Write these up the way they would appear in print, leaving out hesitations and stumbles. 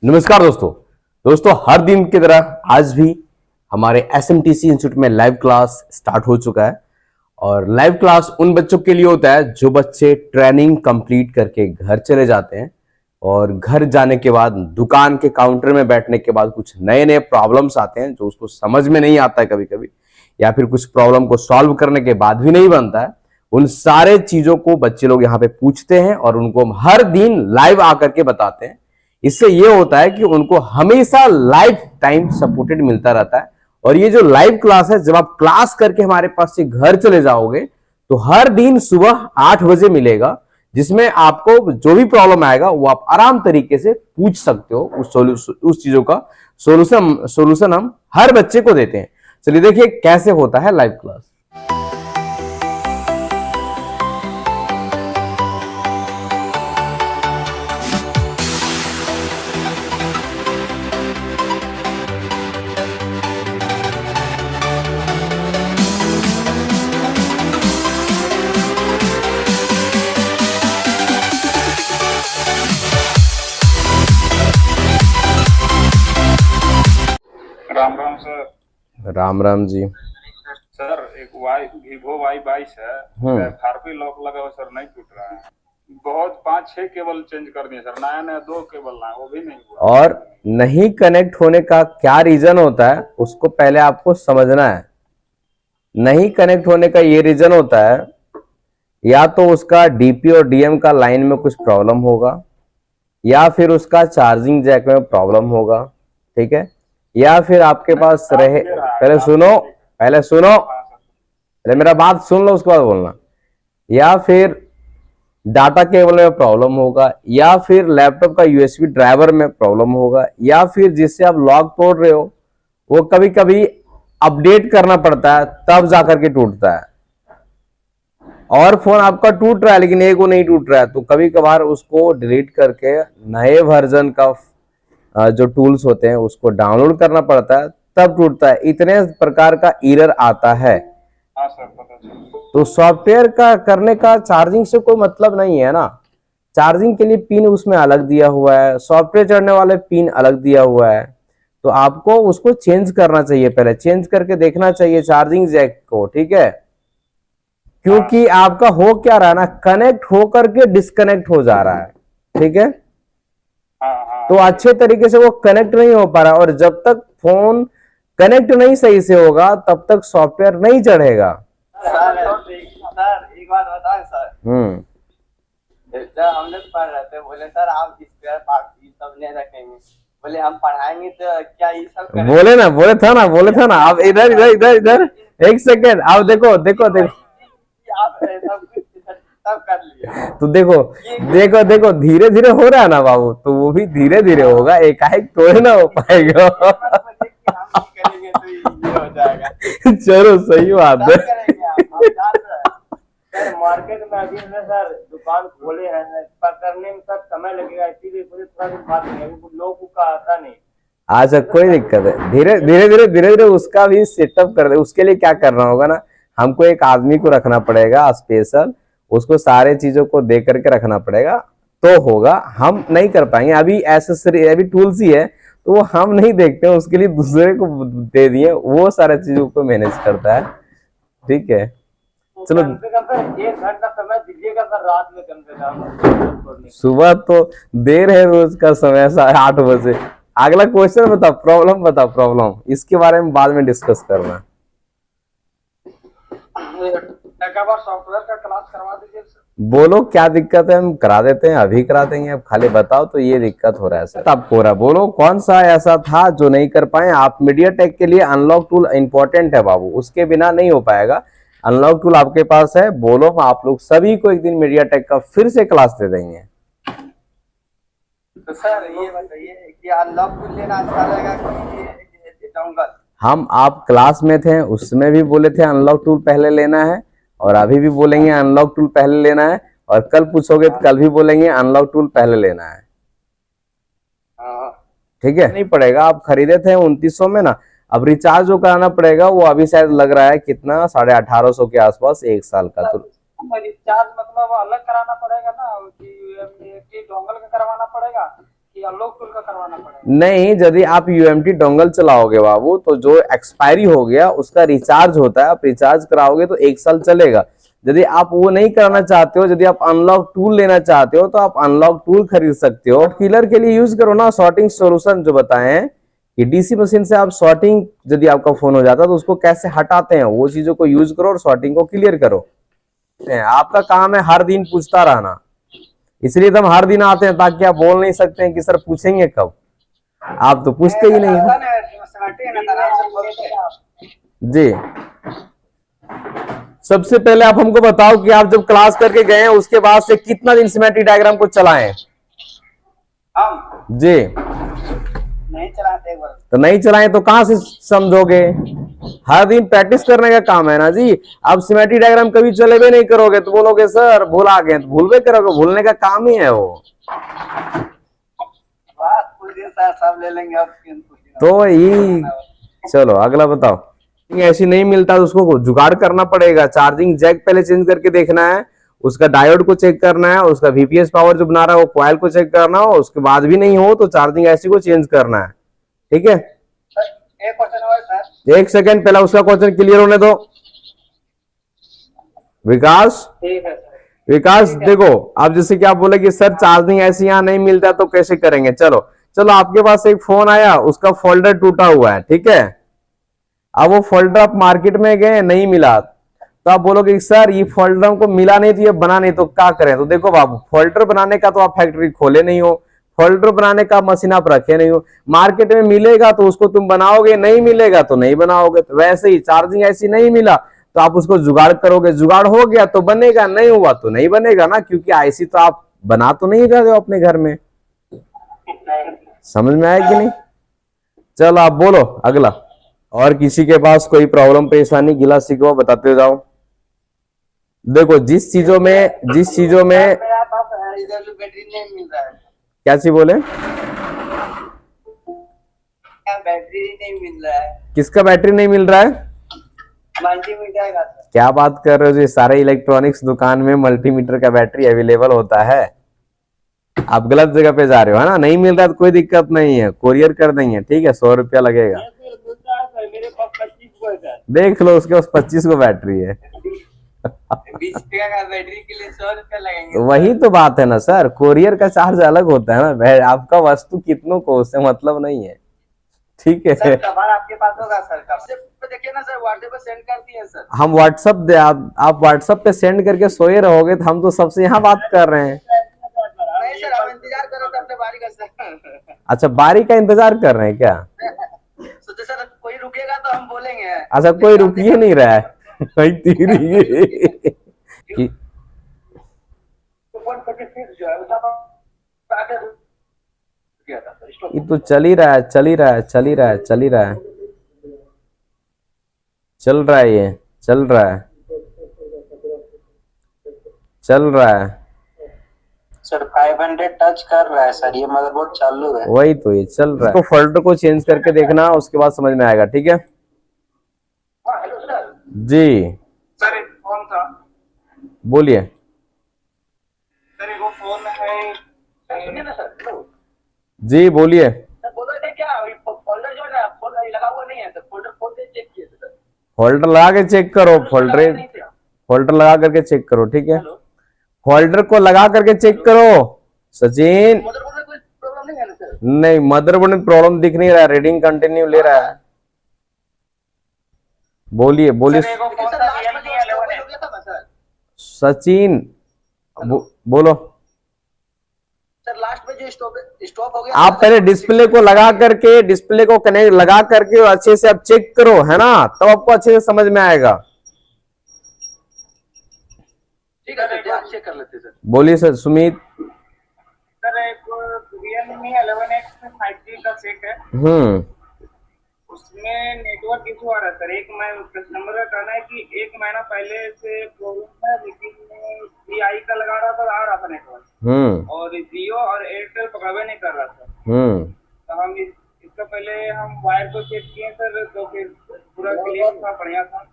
नमस्कार दोस्तों हर दिन की तरह आज भी हमारे एसएमटीसी इंस्टीट्यूट में लाइव क्लास स्टार्ट हो चुका है। और लाइव क्लास उन बच्चों के लिए होता है जो बच्चे ट्रेनिंग कंप्लीट करके घर चले जाते हैं और घर जाने के बाद दुकान के काउंटर में बैठने के बाद कुछ नए नए प्रॉब्लम्स आते हैं जो उसको समझ में नहीं आता है कभी कभी, या फिर कुछ प्रॉब्लम को सॉल्व करने के बाद भी नहीं बनता है। उन सारे चीजों को बच्चे लोग यहाँ पे पूछते हैं और उनको हम हर दिन लाइव आकर के बताते हैं। इससे ये होता है कि उनको हमेशा लाइफ टाइम सपोर्टेड मिलता रहता है। और ये जो लाइव क्लास है, जब आप क्लास करके हमारे पास से घर चले जाओगे तो हर दिन सुबह 8 बजे मिलेगा, जिसमें आपको जो भी प्रॉब्लम आएगा वो आप आराम तरीके से पूछ सकते हो। उस चीजों का सोल्यूशन हम हर बच्चे को देते हैं। चलिए देखिए कैसे होता है live class. Ram Ram sir. Ram Ram ji. Sir एक वीवो Y22 है, FRP लॉक लगा हुआ सर, नहीं टूट रहा है। बहुत 5-6 केबल चेंज कर दिए सर, नया 2 केबल ना, वो भी नहीं हुआ। और नहीं कनेक्ट होने का क्या रीजन होता है उसको पहले आपको समझना है। नहीं कनेक्ट होने का ये रीजन होता है या तो उसका डीपी और डीएम का लाइन में कुछ प्रॉब्लम होगा, या फिर उसका चार्जिंग जैक में प्रॉब्लम होगा, ठीक है, या फिर आपके पास रहे, पहले सुनो, पहले मेरा बात सुन लो उसके बाद बोलना, या फिर डाटा केबल में प्रॉब्लम होगा, या फिर लैपटॉप का यूएसबी ड्राइवर में प्रॉब्लम होगा, या फिर जिससे आप लॉक तोड़ रहे हो वो कभी कभी अपडेट करना पड़ता है तब जाकर के टूटता है। और फोन आपका टूट रहा है लेकिन एक वो नहीं टूट रहा है, तो कभी कभार उसको डिलीट करके नए वर्जन का जो टूल्स होते हैं उसको डाउनलोड करना पड़ता है, तब टूटता है। इतने प्रकार का एरर आता है। हाँ सर, पता चला। तो सॉफ्टवेयर का करने का चार्जिंग से कोई मतलब नहीं है ना। चार्जिंग के लिए पिन उसमें अलग दिया हुआ है, सॉफ्टवेयर चढ़ने वाले पिन अलग दिया हुआ है, तो आपको उसको चेंज करना चाहिए। पहले चेंज करके देखना चाहिए चार्जिंग जैक को, ठीक है, क्योंकि आपका हो क्या रहा है ना, कनेक्ट होकर के डिस्कनेक्ट हो जा रहा है, ठीक है। तो अच्छे तरीके से वो कनेक्ट नहीं हो पा रहा, और जब तक फोन कनेक्ट नहीं सही से होगा तब तक सॉफ्टवेयर नहीं चढ़ेगा। सर एक बात बताएं सर। जब हम लोग पढ़ रहे थे, बोले सर आप स्पेयर पार्ट ये सब नहीं रखेंगे, बोले हम पढ़ाएंगे तो क्या ये सब करेंगे? बोले था ना आप इधर एक सेकेंड, आप देखो आप सब कुछ सब कर लिया। तो देखो धीरे धीरे हो रहा है ना बाबू, तो वो भी धीरे धीरे होगा, एकाएक थोड़े ना हो पाएगा। करेंगे तो ये हो जाएगा। चलो सही बात है। सर मार्केट में अभी है सर, दुकान खोले हैं पर करने में सर समय लगेगा, इसीलिए थोड़ा दिन बाद में लोगों का आता नहीं। अच्छा कोई दिक्कत है, धीरे धीरे उसका भी सेटअप कर दे। उसके लिए क्या करना होगा ना, हमको एक आदमी को रखना पड़ेगा स्पेशल, उसको सारे चीजों को दे करके रखना पड़ेगा तो होगा। हम नहीं कर पाएंगे, अभी एसेसरी अभी टूल्स ही है तो वो हम नहीं देखते हैं, उसके लिए दूसरे को दे दिए, वो सारे चीजों को मैनेज करता है, ठीक है। चलो कम से कम सर 1 घंटा समय दीजिएगा सर, रात में कम से कम। सुबह तो देर है, रोज का समय 8 बजे। अगला क्वेश्चन बताओ, प्रॉब्लम इसके बारे में बाद में डिस्कस करना। सॉफ्टवेयर का क्लास करवा दीजिए सर। बोलो क्या दिक्कत है, हम करा देते हैं, अभी करा देंगे। अब खाली बताओ तो ये दिक्कत हो रहा है सर, आपको हो रहा है। बोलो कौन सा ऐसा था जो नहीं कर पाए आप। मीडियाटेक के लिए अनलॉक टूल इंपॉर्टेंट है बाबू, उसके बिना नहीं हो पाएगा। अनलॉक टूल आपके पास है, बोलो आप लोग सभी को एक दिन मीडियाटेक का फिर से क्लास दे देंगे। तो सर ये बताइए कि अनलॉक टूल लेना अच्छा रहेगा कि डोंगल? हम आप क्लास में थे उसमें भी बोले थे अनलॉक टूल पहले लेना है, और अभी भी बोलेंगे अनलॉक टूल पहले लेना है, और कल पूछोगे तो कल भी बोलेंगे अनलॉक टूल पहले लेना है, ठीक है। नहीं पड़ेगा, आप खरीदे थे 2900 में ना, अब रिचार्ज जो कराना पड़ेगा वो अभी शायद लग रहा है कितना 1850 के आसपास 1 साल का। तो रिचार्ज मतलब अलग कराना पड़ेगा ना, कि डोंगल का करवाना पड़ेगा कि अनलॉक टूल का करवाना पड़ेगा? नहीं, यदि आप यूएमटी डोंगल चलाओगे बाबू तो जो एक्सपायरी हो गया उसका रिचार्ज होता है, आप रिचार्ज कराओगे तो 1 साल चलेगा। यदि आप वो नहीं कराना चाहते हो, यदि आप अनलॉक टूल लेना चाहते हो तो आप अनलॉक टूल खरीद सकते हो। किलर के लिए यूज करो ना सॉर्टिंग सॉल्यूशन जो बताए हैं कि डीसी मशीन से आप सॉर्टिंग, यदि आपका फोन हो जाता है तो उसको कैसे हटाते हैं वो चीजों को यूज करो और सॉर्टिंग को क्लियर करो। आपका काम है हर दिन पूछता रहना, इसलिए तो हम हर दिन आते हैं ताकि आप बोल नहीं सकते हैं कि सर पूछेंगे कब, आप तो पूछते ही नहीं हो। जी, सबसे पहले आप हमको बताओ कि आप जब क्लास करके गए हैं उसके बाद से कितना दिन सिमेट्रिक डायग्राम को चलाएं? हम जी, नहीं चलाते एक बार। तो नहीं चलाएं तो कहां से समझोगे? हर दिन प्रैक्टिस करने का काम है ना जी। आप सिमेट्रिक डायग्राम कभी चलेबे नहीं करोगे तो बोलोगे सर भुला गए, तो भूलबे करोगे, भूलने का काम ही है वो। बात कुछ दिन सब ले लेंगे अब। तो ये चलो अगला बताओ। ऐसी नहीं मिलता तो उसको जुगाड़ करना पड़ेगा। चार्जिंग जैक पहले चेंज करके देखना है, उसका डायोड को चेक करना है, उसका वीपीएस पावर जो बना रहा है वो कॉइल को चेक करना हो, उसके बाद भी नहीं हो तो चार्जिंग ऐसी को चेंज करना है। ठीक है, एक क्वेश्चन और सर। 1 सेकंड पहला उसका क्वेश्चन क्लियर होने दो। विकास, ठीक है सर। विकास देखो, आप जैसे कि आप बोले कि सर चार्जिंग ऐसी यहाँ नहीं मिलता तो कैसे करेंगे। चलो चलो, आपके पास एक फोन आया, उसका फोल्डर टूटा हुआ है, ठीक है। अब वो फोल्डर आप मार्केट में गए नहीं मिला तो आप बोलोगे सर ये फोल्डर हमको मिला नहीं तो ये बना नहीं, तो क्या करें? तो देखो बाबू, फोल्डर बनाने का तो आप फैक्ट्री खोले नहीं हो, फोल्डर बनाने का मशीन आप रखे नहीं हो, मार्केट में मिलेगा तो उसको तुम बनाओगे, नहीं मिलेगा तो नहीं बनाओगे। तो वैसे ही चार्जिंग ऐसी नहीं मिला तो आप उसको जुगाड़ करोगे, जुगाड़ हो गया तो बनेगा, नहीं हुआ तो नहीं बनेगा ना, क्योंकि आईसी तो आप बना तो नहीं रहे हो अपने घर में। समझ में आया कि नहीं? चलो आप बोलो अगला। और किसी के पास कोई प्रॉब्लम परेशानी गिला शिकवा बताते जाओ। देखो जिस चीजों में मेरा पास इधर बैटरी नहीं मिल रहा है। क्या चीज बोले? बैटरी नहीं मिल रहा है। किसका बैटरी नहीं मिल रहा है? मल्टीमीटर का सर। क्या बात कर रहे हो जी? सारे इलेक्ट्रॉनिक्स दुकान में मल्टीमीटर का बैटरी अवेलेबल होता है। आप गलत जगह पे जा रहे हो, है ना। नहीं मिल रहा तो कोई दिक्कत नहीं है, कोरियर कर देंगे, ठीक है, 100 रुपया लगेगा। मेरे पास 25 को है। देख लो, उसके पास 25 को बैटरी है। 20 रुपया का बैटरी के लिए 100 रुपया लगेंगे। वही तो बात है ना सर, कोरियर का चार्ज अलग होता है ना, आपका वस्तु कितनों को उससे मतलब नहीं है, ठीक है। सर कबाड़ आपके पास होगा सर? कब देखिए ना सर, व्हाट्सएप पे सेंड कर दिए सर। हम व्हाट्सएप दे, आप व्हाट्सएप पे सेंड करके सोए रहोगे तो हम तो सबसे यहाँ बात कर रहे हैं। नहीं सर, हम इंतजार कर रहे थे अपने बारी का सर। अच्छा, बारी का इंतजार कर रहे हैं क्या? सोचे सर कोई रुकेगा तो हम बोलेंगे। अच्छा, कोई रुकिए नहीं रहा है। कि- ये तो चल ही रहा है, चल ही रहा है, चल ही रहा है, चल ही रहा है, चल रहा है, ये चल रहा है, चल रहा है सर 500 टच कर रहा है सर, ये मदरबोर्ड चालू है। वही तो ये चल रहा है। तो फोल्डर को चेंज करके देखना, उसके बाद समझ में आएगा, ठीक है। Hello sir. जी सर एक फोन था। बोलिए। सर एक फोन है सर, सुनिए ना सर। हेलो जी बोलिए। सर, बोल रहे थे क्या फोल्डर जो है ना, फोल्डर लगा हुआ नहीं है सर, फोल्डर खोल के चेक किए थे सर। फोल्डर लगा के चेक करो, फोल्डर लगा करके चेक करो, ठीक है। फोल्डर को लगा करके चेक करो सचिन। मदरबोर्ड में कोई प्रॉब्लम नहीं है ना सर? नहीं, मदरबोर्ड में प्रॉब्लम दिख नहीं रहा है, रीडिंग कंटिन्यू ले रहा है। बोलिए बोलिए सचिन, बोलो। सर लास्ट में जो स्टॉप हो गया, आप पहले डिस्प्ले को लगा करके, डिस्प्ले को कनेक्ट लगा करके अच्छे से आप चेक करो, है ना, तब आपको अच्छे से समझ में आएगा। ठीक है सर, चेक कर लेते सर। बोलिए सर सुमित। सर एक Realme 11X 5G का सेट है, उसमें नेटवर्क इशू आ रहा है सर। कस्टमर का कहना है कि 1 महीना पहले से प्रॉब्लम है, लेकिन VI का लगा रहा था, आ रहा था नेटवर्क, और जियो और एयरटेल पकड़े नहीं कर रहा था। तो हम इसका पहले हम वायर को चेक किए सर, तो फिर पूरा क्लियर था, बढ़िया था।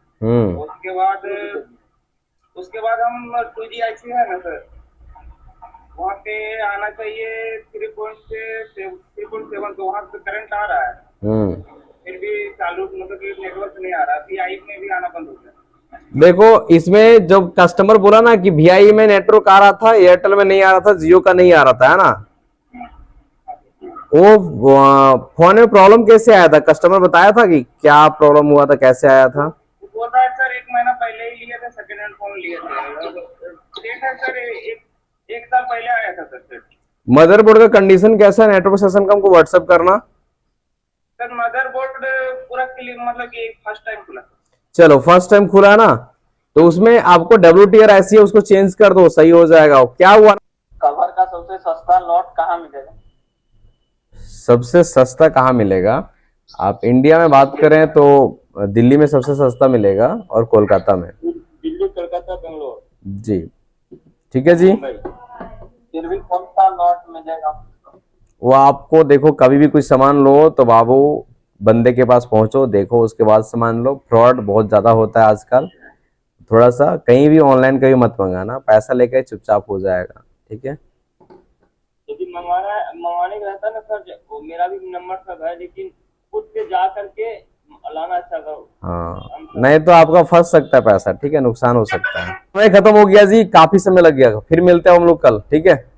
उसके बाद हम 2G IC है ना सर, वहाँ पे आना चाहिए 3.7 तो वहाँ पे करंट आ रहा है, फिर भी चालू मतलब कि नेटवर्क नहीं आ रहा। VI में भी आना बंद हो गया। देखो इसमें जब कस्टमर बोला ना कि VI में नेटवर्क आ रहा था, एयरटेल में नहीं आ रहा था, जियो का नहीं आ रहा था, है ना, वो फोन में प्रॉब्लम कैसे आया था? कस्टमर बताया था कि क्या प्रॉब्लम हुआ था, कैसे आया था? बोल रहा है सर 1 महीना पहले ही लिए थे, सेकेंड हैंड फोन लिए थे। सेट है सर, एक साल पहले आया था सर सेट। मदरबोर्ड का कंडीशन कैसा है? नेटवर्क सेशन का हमको व्हाट्सएप करना। सर मदरबोर्ड पूरा क्लियर, मतलब कि फर्स्ट टाइम खुला। चलो फर्स्ट टाइम खुला ना, तो उसमें आपको WTR ऐसी है, उसको चेंज कर दो, सही हो जाएगा। क्या हुआ? कवर का सबसे सस्ता लॉट कहाँ मिलेगा? सबसे सस्ता कहाँ मिलेगा? आप इंडिया में बात करें तो दिल्ली में सबसे सस्ता मिलेगा और कोलकाता में। दिल्ली, कोलकाता, बेंगलोर। जी ठीक है जी। फिर भी कौन सा लॉट मिलेगा? वो आपको देखो, कभी भी कुछ सामान लो तो बाबू बंदे के पास पहुंचो, देखो, उसके बाद सामान लो। फ्रॉड बहुत ज्यादा होता है आजकल, थोड़ा सा कहीं भी ऑनलाइन कभी मत मंगाना, पैसा लेकर चुपचाप हो जाएगा, ठीक है। यदि मंगवाने का रहता है ना सर, वो मेरा भी नंबर सब है, लेकिन खुद से जा करके लाना अच्छा करो। हाँ, नहीं तो आपका फंस सकता है पैसा, ठीक है, नुकसान हो सकता है। समय खत्म हो गया जी, काफी समय लग गया, फिर मिलते हैं हम लोग कल, ठीक है।